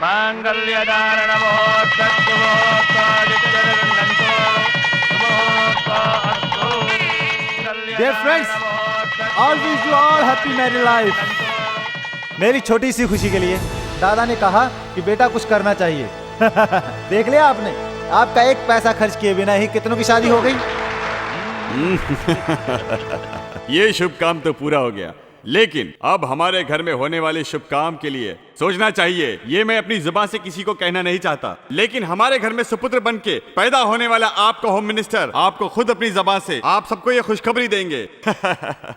Dear friends, all wish you all happy married life. मेरी छोटी सी खुशी के लिए दादा ने कहा कि बेटा कुछ करना चाहिए। देख लिया आपने, आपका एक पैसा खर्च किए बिना ही कितनों की शादी हो गई। ये शुभ काम तो पूरा हो गया, लेकिन अब हमारे घर में होने वाले शुभ काम के लिए सोचना चाहिए। ये मैं अपनी जुबान से किसी को कहना नहीं चाहता, लेकिन हमारे घर में सुपुत्र बन के पैदा होने वाला आपका होम मिनिस्टर आपको खुद अपनी जुबान से आप सबको ये खुशखबरी देंगे।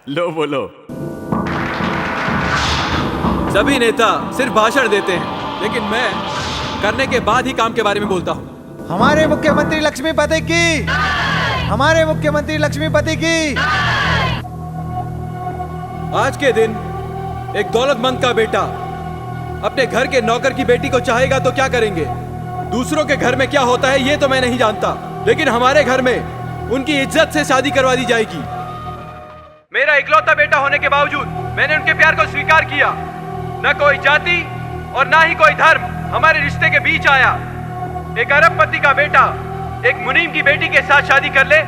लो बोलो। सभी नेता सिर्फ भाषण देते हैं, लेकिन मैं करने के बाद ही काम के बारे में बोलता हूँ। हमारे मुख्यमंत्री लक्ष्मीपति की, हमारे मुख्यमंत्री लक्ष्मीपति की। आज के दिन एक दौलतमंद का बेटा अपने घर के नौकर की बेटी को चाहेगा तो क्या करेंगे? दूसरों के घर में क्या होता है ये तो मैं नहीं जानता, लेकिन हमारे घर में उनकी इज्जत से शादी करवा दी जाएगी। मेरा इकलौता बेटा होने के बावजूद मैंने उनके प्यार को स्वीकार किया। न कोई जाति और ना ही कोई धर्म हमारे रिश्ते के बीच आया। एक अरबपति का बेटा एक मुनीम की बेटी के साथ शादी कर ले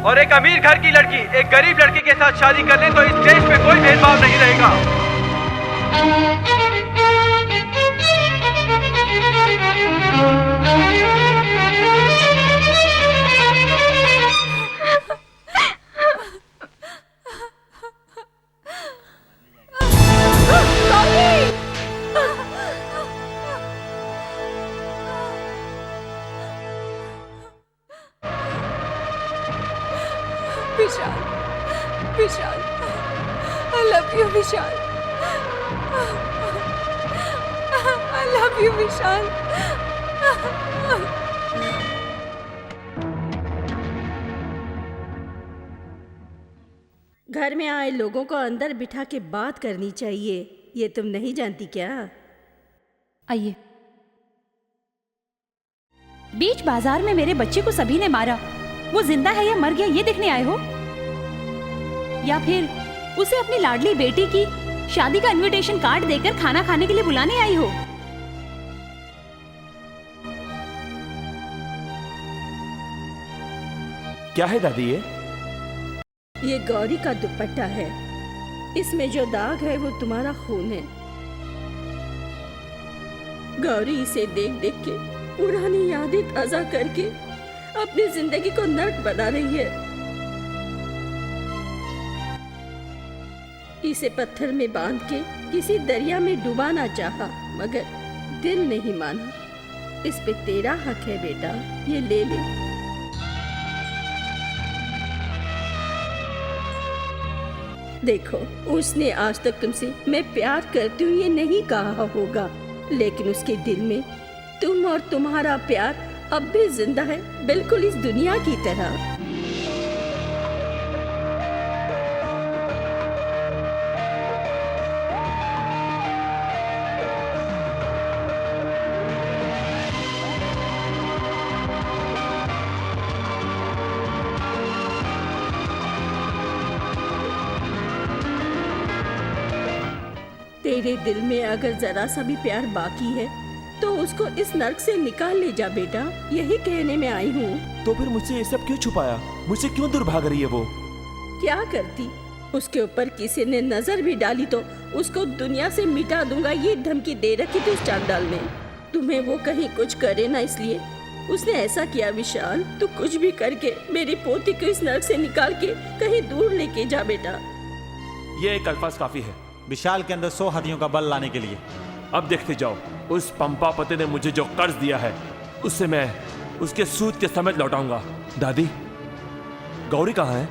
और एक अमीर घर की लड़की एक गरीब लड़के के साथ शादी कर ले तो इस देश में कोई भेदभाव नहीं रहेगा। विशाल, विशाल, I love you, Vishal. I love you, विशाल। घर में आए लोगों को अंदर बिठा के बात करनी चाहिए, ये तुम नहीं जानती क्या? आइए। बीच बाजार में मेरे बच्चे को सभी ने मारा, वो जिंदा है या मर गया ये देखने आए हो? या फिर उसे अपनी लाडली बेटी की शादी का इनविटेशन कार्ड देकर खाना खाने के लिए बुलाने आई हो? क्या है दादी ये गौरी का दुपट्टा है, इसमें जो दाग है वो तुम्हारा खून है। गौरी इसे देख देख के पुरानी यादें ताजा करके अपनी जिंदगी को नर्क बना रही है। इसे पत्थर में बांध के किसी दरिया में डुबाना चाहा, मगर दिल नहीं माना। इस पे तेरा हक है बेटा, ये ले ले। देखो, उसने आज तक तुमसे मैं प्यार करती हूँ ये नहीं कहा होगा, लेकिन उसके दिल में तुम और तुम्हारा प्यार अब भी जिंदा है, बिल्कुल इस दुनिया की तरह। तेरे दिल में अगर जरा सा भी प्यार बाकी है तो उसको इस नर्क से निकाल ले जा बेटा, यही कहने में आई हूँ। तो फिर मुझसे ये सब क्यों छुपाया? मुझसे क्यों दूर भाग रही है वो? क्या करती? उसके ऊपर किसी ने नजर भी डाली तो उसको दुनिया से मिटा दूंगा ये धमकी दे रखी थी उस चांडाल ने। तुम्हें वो कहीं कुछ करे ना, इसलिए उसने ऐसा किया। विशाल, तू कुछ भी करके मेरी पोती को इस नर्क से निकाल के कहीं दूर लेके जा बेटा। ये एक अल्फाज काफी है विशाल के अंदर 100 हाथियों का बल लाने के लिए। अब देखते जाओ, उस पंपापति ने मुझे जो कर्ज दिया है उससे मैं उसके सूद के समेत लौटाऊंगा। दादी, गौरी कहाँ है?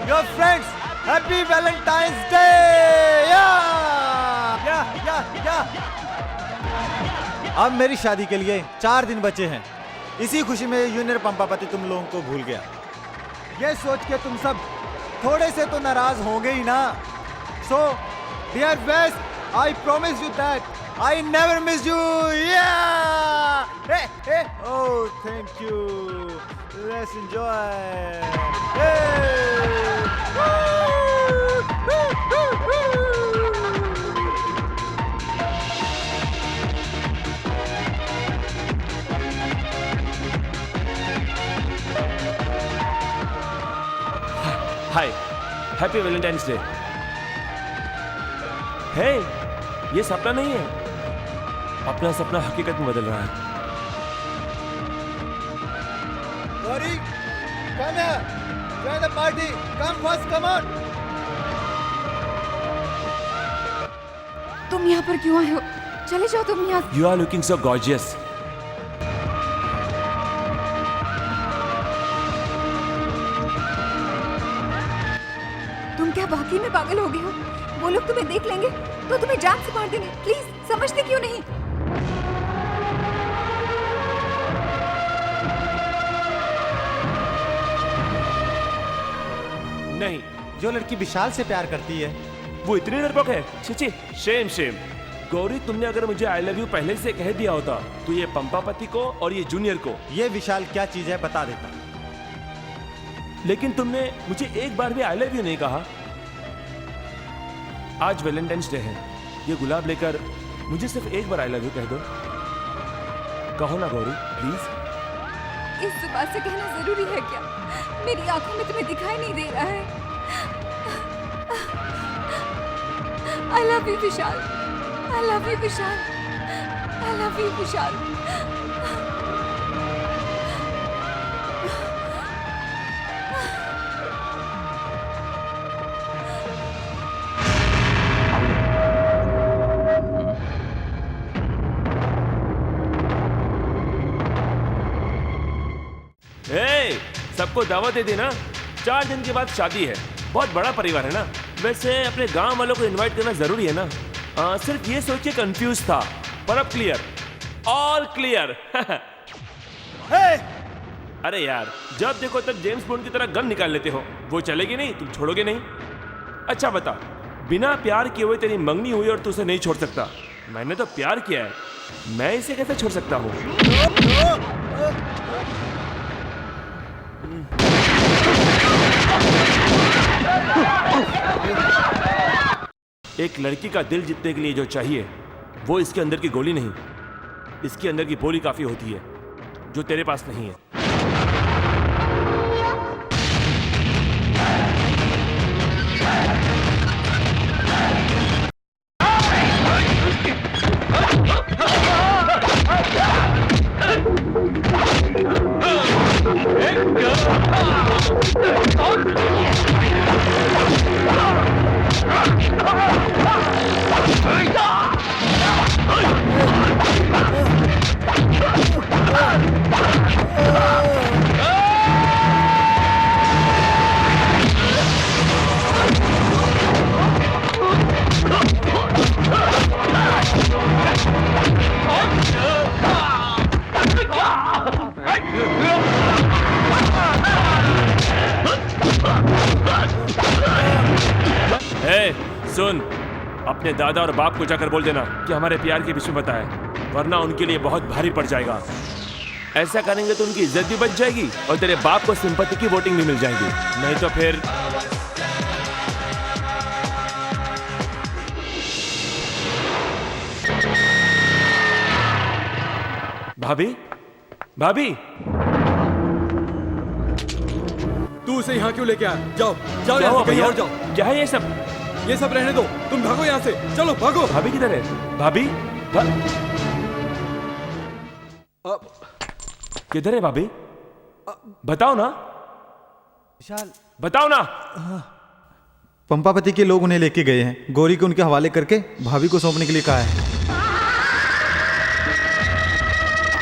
Your friends, Happy Valentine's Day! अब मेरी शादी के लिए 4 दिन बचे हैं। इसी खुशी में जूनियर पंपापति तुम लोगों को भूल गया। ये सोच के तुम सब थोड़े से तो नाराज होंगे ही ना। So, dear West, I promise you that I never miss you. Yeah. Hey, hey. Oh, thank you. Let's enjoy. Hey. Woo. Woo, woo, woo. Hi, happy Valentine's day. हे, ये सपना नहीं है, अपना सपना हकीकत में बदल रहा है। Gauri, come here. Join the party. Come first, come on. तुम यहाँ पर क्यों आए हो? चले जाओ तुम यहाँ। You are looking so gorgeous. तुम क्या वाकई में पागल हो गए हो? वो लोग तुम्हें देख लेंगे तो तुम्हें जान से मार देंगे। प्लीज समझते क्यों नहीं? नहीं, जो लड़की विशाल से प्यार करती है, वो इतनी डरपोक है। छिछि, शेम शेम। गौरी, तुमने अगर मुझे आई लव यू पहले से कह दिया होता तो ये पंपापति को और ये जूनियर को। ये विशाल क्या चीज है बता देता। लेकिन तुमने मुझे एक बार भी आई लव यू नहीं कहा। आज वैलेंटाइंस डे है, ये गुलाब लेकर मुझे सिर्फ एक बार आई लव यू कह दो। कहो ना गौरी, प्लीज। इस जुबान से कहना जरूरी है क्या? मेरी आंखों में तुम्हें दिखाई नहीं दे रहा है? I love you Vishal. I love you Vishal. I love you Vishal. सबको दावत दे देना, 4 दिन के बाद शादी है। बहुत बड़ा परिवार है ना। वैसे अपने गांव वालों को इनवाइट करना जरूरी है ना। सिर्फ ये सोच के कंफ्यूज था, पर अब क्लियर, ऑल क्लियर। अरे यार, जब देखो तब जेम्स बॉन्ड की तरह गन निकाल लेते हो। वो चलेगी नहीं, तुम छोड़ोगे नहीं। अच्छा बता, बिना प्यार किए हुए तेरी मंगनी हुई और तू उसे नहीं छोड़ सकता। मैंने तो प्यार किया है, मैं इसे कैसे छोड़ सकता हूँ? एक लड़की का दिल जीतने के लिए जो चाहिए वो इसके अंदर की गोली नहीं, इसके अंदर की बोली काफी होती है, जो तेरे पास नहीं है। सुन, अपने दादा और बाप को जाकर बोल देना कि हमारे प्यार के विषय में बताया, वरना उनके लिए बहुत भारी पड़ जाएगा। ऐसा करेंगे तो उनकी इज्जत भी बच जाएगी और तेरे बाप को सिंपैथी की वोटिंग भी मिल जाएगी। नहीं तो फिर भाभी, भाभी, तू उसे यहाँ क्यों लेके आया? जाओ जाओ, क्या यहाँ हुआ से कहीं भैया? और जाओ। क्या है ये सब? ये सब रहने दो, तुम भागो यहाँ से, चलो भागो। भाभी किधर है? भाभी किधर है? भाभी बताओ ना, विशाल, बताओ ना। पंपापति के लोग उन्हें लेके गए हैं, गौरी को उनके हवाले करके भाभी को सौंपने के लिए कहा है।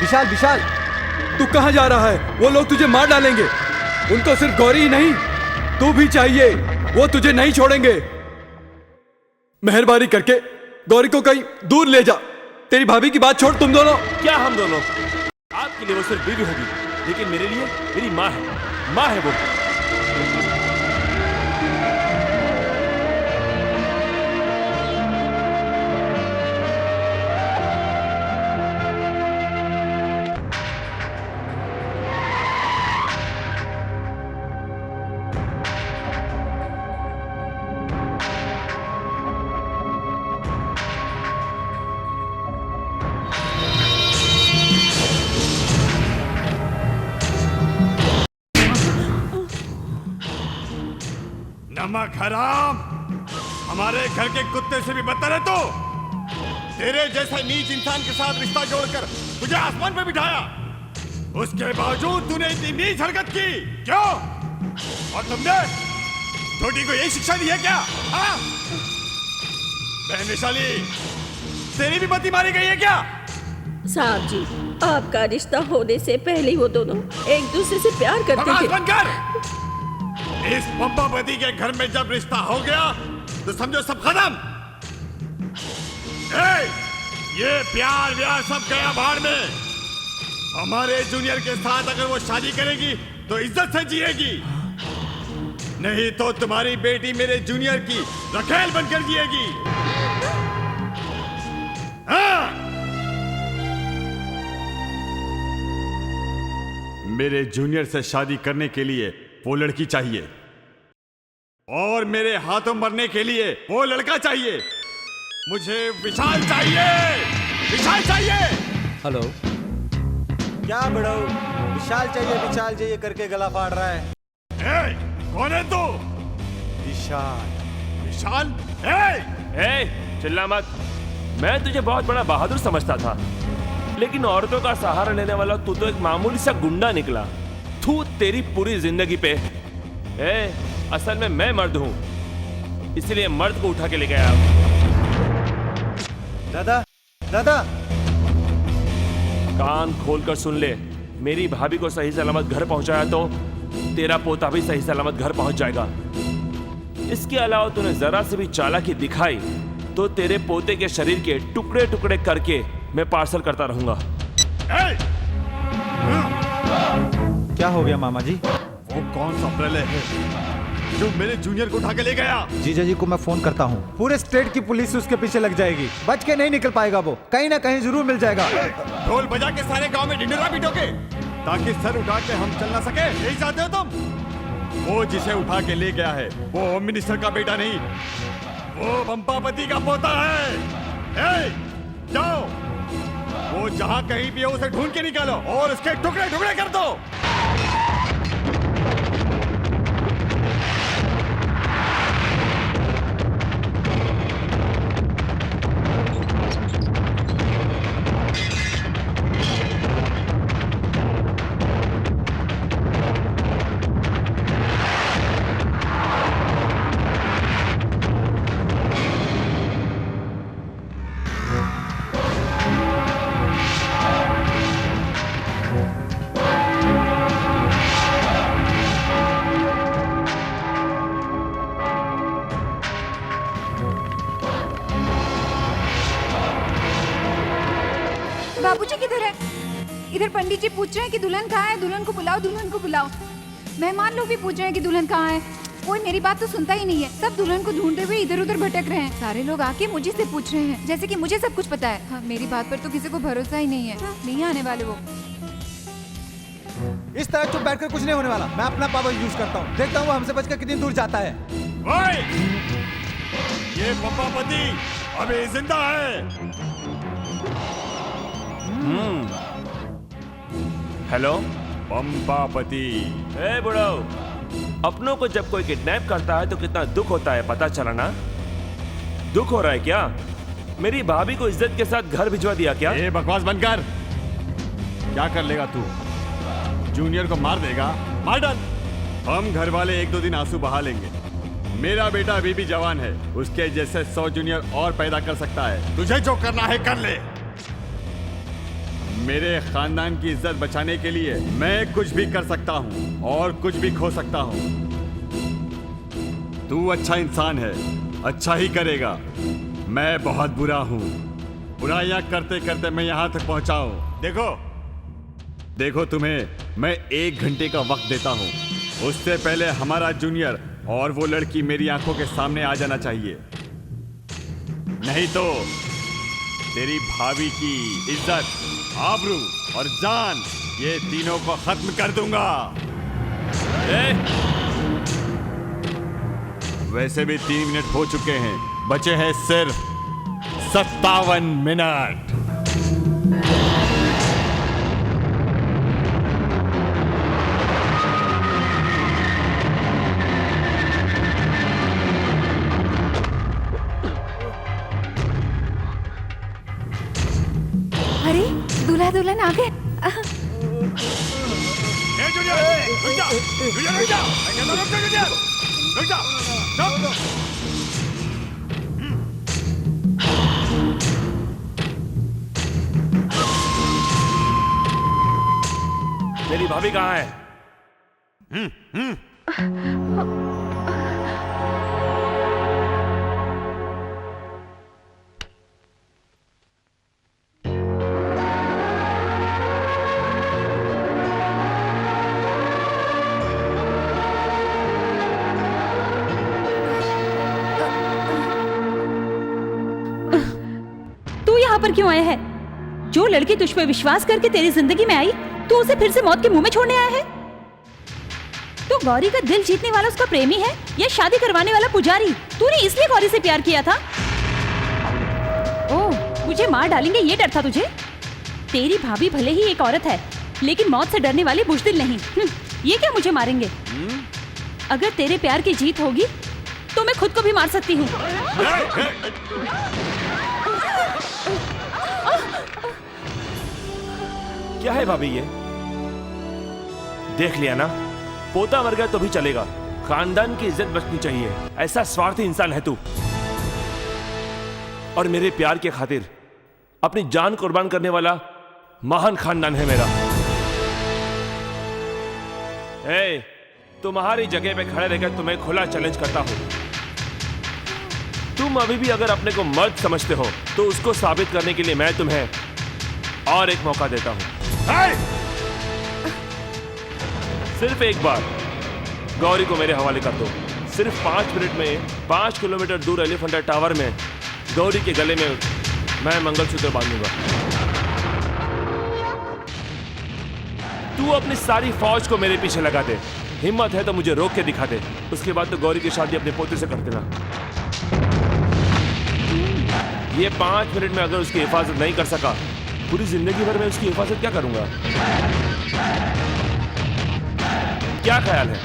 विशाल, विशाल, तू कहाँ जा रहा है? वो लोग तुझे मार डालेंगे। उनको सिर्फ गौरी ही नहीं, तू भी चाहिए। वो तुझे नहीं छोड़ेंगे। मेहरबानी करके गौरी को कहीं दूर ले जा। तेरी भाभी की बात छोड़, तुम दोनों। क्या हम दोनों? आपके लिए वो सिर्फ बीवी होगी, लेकिन मेरे लिए मेरी माँ है। माँ है वो। नमक हराम, हमारे घर के कुत्ते से भी बदतर है तो। तेरे जैसे नीच इंसान के साथ रिश्ता जोड़कर तुझे आसमान पे बिठाया, उसके बावजूद तूने इतनी नीच हरकत की क्यों? और तुमने छोटी को यही शिक्षा दी है क्या? हाँ? बहन वैशाली, तेरी भी मती मारी गई है क्या? साहब जी, आपका रिश्ता होने से पहले ही वो दोनों एक दूसरे से प्यार करते बकवास थे। बंद कर। इस पंपापति के घर में जब रिश्ता हो गया तो समझो सब खत्म। ये प्यार व्यार सब गया भाड़ में। हमारे जूनियर के साथ अगर वो शादी करेगी तो इज्जत से जिएगी, नहीं तो तुम्हारी बेटी मेरे जूनियर की रखेल बनकर जिएगी। हाँ? मेरे जूनियर से शादी करने के लिए वो लड़की चाहिए और मेरे हाथों मरने के लिए वो लड़का चाहिए। मुझे विशाल चाहिए, विशाल चाहिए। हेलो, क्या बड़ो विशाल चाहिए करके गला फाड़ रहा है? कौन है तू? विशाल। विशाल? चिल्ला मत। मैं तुझे बहुत बड़ा बहादुर समझता था, लेकिन औरतों का सहारा लेने वाला तू तो एक मामूली सा गुंडा निकला। तू तेरी पूरी जिंदगी पे। असल में मैं मर्द हूं, इसलिए मर्द को उठा के ले गया। दादा, दादा, कान खोलकर सुन ले, मेरी भाभी को सही सलामत घर पहुंचाया तो तेरा पोता भी सही सलामत घर पहुंच जाएगा। इसके अलावा तूने जरा से भी चालाकी दिखाई तो तेरे पोते के शरीर के टुकड़े टुकड़े करके मैं पार्सल करता रहूंगा। क्या हो गया मामा जी? वो कौन सा प्रलय है जो मेरे जूनियर को उठा के ले गया? जीजा जी को मैं फोन करता हूँ, पूरे स्टेट की पुलिस उसके पीछे लग जाएगी, बच के नहीं निकल पाएगा वो, कहीं ना कहीं जरूर मिल जाएगा। ढोल बजा के सारे गांव में ढिंढोरा पीटोगे ताकि सर उठा के हम चल ना सके, यही चाहते हो तुम? वो जिसे उठा के ले गया है वो होम मिनिस्टर का बेटा नहीं, वो पंपापति का पोता है। जाओ, वो जहां कहीं भी हो उसे ढूंढ के निकालो और उसके टुकड़े टुकड़े कर दो। बाबूजी किधर है? इधर पंडित जी पूछ रहे हैं कि दुल्हन कहाँ है, दुल्हन को बुलाओ, दुल्हन को बुलाओ। मेहमान लोग भी पूछ रहे हैं कि दुल्हन कहाँ है। कोई मेरी बात तो सुनता ही नहीं है, सब दुल्हन को ढूंढते हुए इधर उधर भटक रहे हैं। सारे लोग आके मुझे से पूछ रहे हैं जैसे कि मुझे सब कुछ पता है। हाँ, मेरी बात पर तो किसी को भरोसा ही नहीं है। हाँ, नहीं आने वाले वो। इस तरह चुप बैठकर कुछ नहीं होने वाला। मैं अपना पावर यूज करता हूँ, देखता हूँ वो हमसे बचकर कितनी दूर जाता है। ये पंपापति अभी जिंदा है। हेलो पंपापति। बुढ़ो, अपनों को जब कोई किडनैप करता है तो कितना दुख होता है पता चला ना? दुख हो रहा है क्या? मेरी भाभी को इज्जत के साथ घर भिजवा दिया क्या? ये बकवास बंद कर। क्या कर लेगा तू? जूनियर को मार देगा? मार डाल। हम घर वाले एक दो दिन आंसू बहा लेंगे। मेरा बेटा अभी भी जवान है, उसके जैसे 100 जूनियर और पैदा कर सकता है। तुझे जो करना है कर ले। मेरे खानदान की इज्जत बचाने के लिए मैं कुछ भी कर सकता हूँ और कुछ भी खो सकता हूँ। तू अच्छा इंसान है, अच्छा ही करेगा। मैं बहुत बुरा हूँ, बुराइयां करते करते मैं यहाँ तक पहुँचा हूँ। देखो तुम्हें मैं 1 घंटे का वक्त देता हूँ, उससे पहले हमारा जूनियर और वो लड़की मेरी आंखों के सामने आ जाना चाहिए, नहीं तो तेरी भाभी की इज्जत, आबरू और जान, ये तीनों को खत्म कर दूंगा। वैसे भी 3 मिनट हो चुके हैं, बचे हैं सिर्फ 57 मिनट। अरे दूल्हा दुल्हन आ गए। मेरी भाभी कहाँ है? तू यहाँ पर क्यों आया है? जो लड़की तुझ पे विश्वास करके तेरी जिंदगी में आई, तू उसे फिर से मौत के मुंह में छोड़ने आया है? तू गौरी का दिल जीतने वाला उसका प्रेमी है या शादी करवाने वाला पुजारी? तूने इसलिए गौरी से प्यार किया था? ओह, मुझे मार डालेंगे ये डर था तुझे? तेरी भाभी भले ही एक औरत है, लेकिन मौत से डरने वाली बुज़दिल नहीं। ये क्या मुझे मारेंगे? अगर तेरे प्यार की जीत होगी तो मैं खुद को भी मार सकती हूँ। क्या है भाभी ये? देख लिया ना, पोता मर गया तो भी चलेगा, खानदान की इज्जत बचनी चाहिए। ऐसा स्वार्थी इंसान है तू। और मेरे प्यार के खातिर अपनी जान कुर्बान करने वाला महान खानदान है मेरा। तुम्हारी जगह पे खड़े रहकर तुम्हें खुला चैलेंज करता हूं। तुम अभी भी अगर अपने को मर्द समझते हो तो उसको साबित करने के लिए मैं तुम्हें और एक मौका देता हूं। सिर्फ एक बार गौरी को मेरे हवाले कर दो। सिर्फ 5 मिनट में 5 किलोमीटर दूर एलिफेंटा टावर में गौरी के गले में मैं मंगलसूत्र बांधूंगा। तू अपनी सारी फौज को मेरे पीछे लगा दे। हिम्मत है तो मुझे रोक के दिखा दे। उसके बाद तो गौरी की शादी अपने पोते से कर देना। ये 5 मिनट में अगर उसकी हिफाजत नहीं कर सका, पूरी जिंदगी भर में उसकी हिफाजत क्या करूंगा? क्या ख्याल है?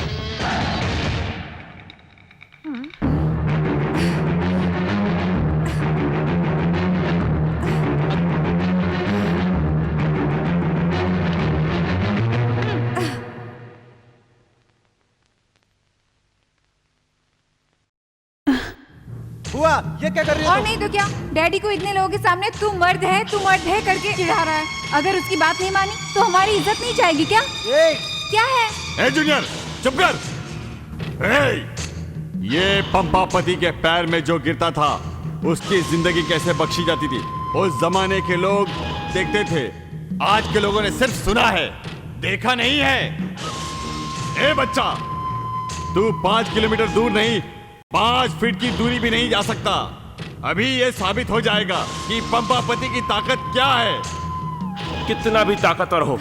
हुआ ये क्या कर रही और है नहीं तो क्या, डैडी को इतने लोगों के सामने तू मर्द है करके चिढ़ा रहा है। अगर उसकी बात नहीं मानी तो हमारी इज्जत नहीं जाएगी क्या? क्या है? ए जूनियर चुप कर। ये पंपापति के पैर में जो गिरता था उसकी जिंदगी कैसे बख्शी जाती थी उस जमाने के लोग देखते थे। आज के लोगों ने सिर्फ सुना है, देखा नहीं है। ए बच्चा, तू 5 किलोमीटर दूर नहीं 5 फीट की दूरी भी नहीं जा सकता। अभी ये साबित हो जाएगा कि पंपापति की ताकत क्या है। कितना भी ताकतवर हो,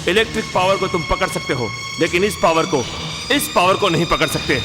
इलेक्ट्रिक पावर को तुम पकड़ सकते हो, लेकिन इस पावर को नहीं पकड़ सकते।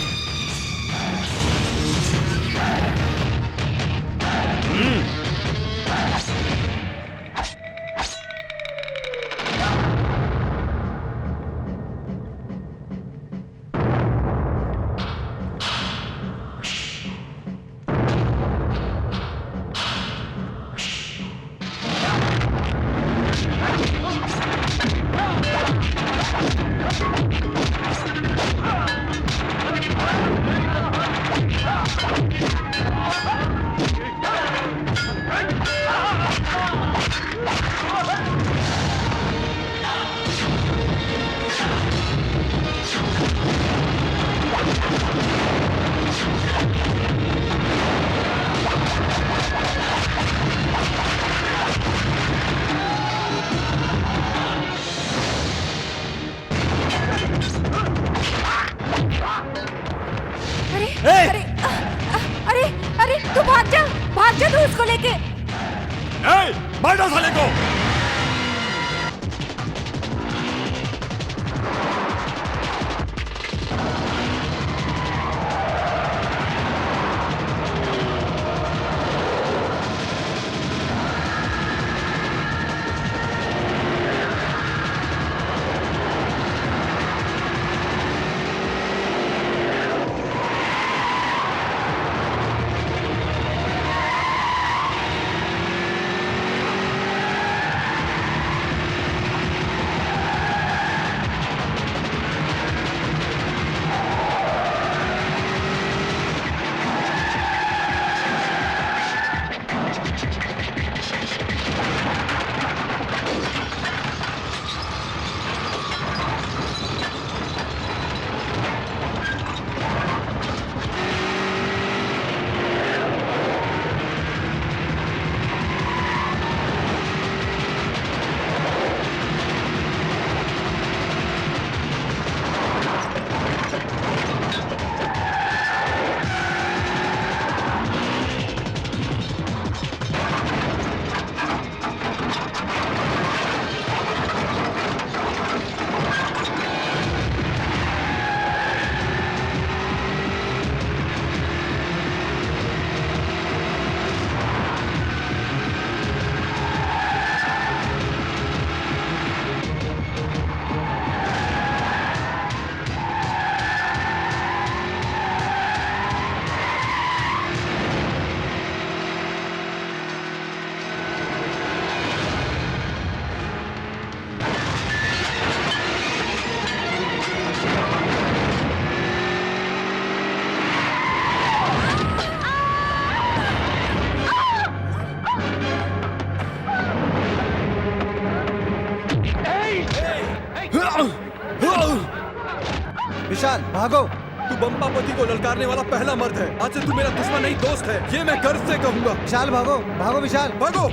विशाल भागो। तू बम्पापति को ललकारने वाला पहला मर्द है। आज से तू मेरा दुश्मन नहीं दोस्त है, ये मैं गर्व से कहूंगा। विशाल भागो, भागो विशाल। भागो।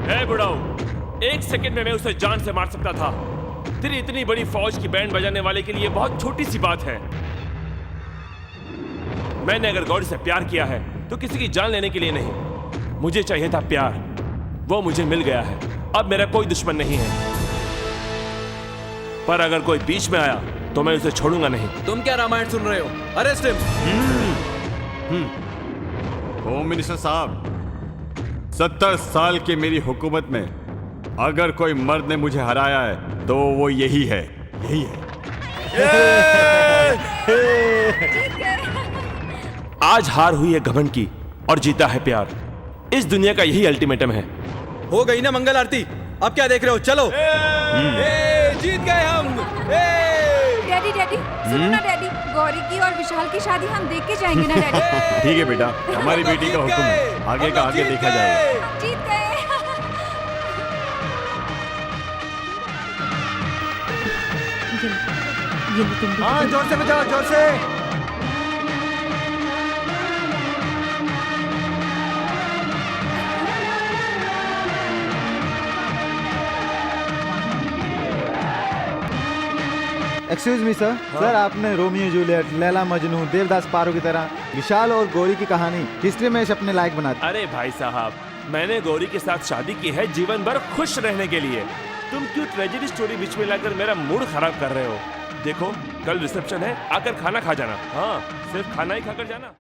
ए बुढ़ाऊ, एक सेकंड में मैं उसे जान से मार सकता था। तेरी इतनी बड़ी फौज की बैंड बजाने वाले के लिए बहुत छोटी सी बात है। मैंने अगर गौरी से प्यार किया है तो किसी की जान लेने के लिए नहीं। मुझे चाहिए था प्यार, वो मुझे मिल गया है। अब मेरा कोई दुश्मन नहीं है, पर अगर कोई बीच में आया तो मैं उसे छोड़ूंगा नहीं। तुम क्या रामायण सुन रहे हो? Arrest him. होम मिनिस्टर साहब, 70 साल की मेरी हुकूमत में अगर कोई मर्द ने मुझे हराया है तो वो यही है, यही है। आज हार हुई है घमंड की और जीता है प्यार। इस दुनिया का यही अल्टीमेटम है। हो गई ना मंगल आरती, अब क्या देख रहे हो? चलो। जीत गए हम। डैडी डैडी सुनो ना डैडी, गौरी की और विशाल की शादी हम देख के जाएंगे ना डैडी। ठीक है बेटा, हमारी बेटी का हुक्म है, आगे का आगे देखा जाएगा। जीत गए। हाँ जोर से बजाओ, जोर से। Excuse me sir. सर आपने रोमियो जूलियट, लैला मजनू, देवदास पारो की तरह विशाल और गौरी की कहानी हिस्ट्री में अपने लायक बना दी। अरे भाई साहब, मैंने गौरी के साथ शादी की है जीवन भर खुश रहने के लिए। तुम क्यों ट्रेजेडी स्टोरी बीच में लाकर मेरा मूड खराब कर रहे हो? देखो, कल रिसेप्शन है, आकर खाना खा जाना। हाँ, सिर्फ खाना ही खाकर जाना।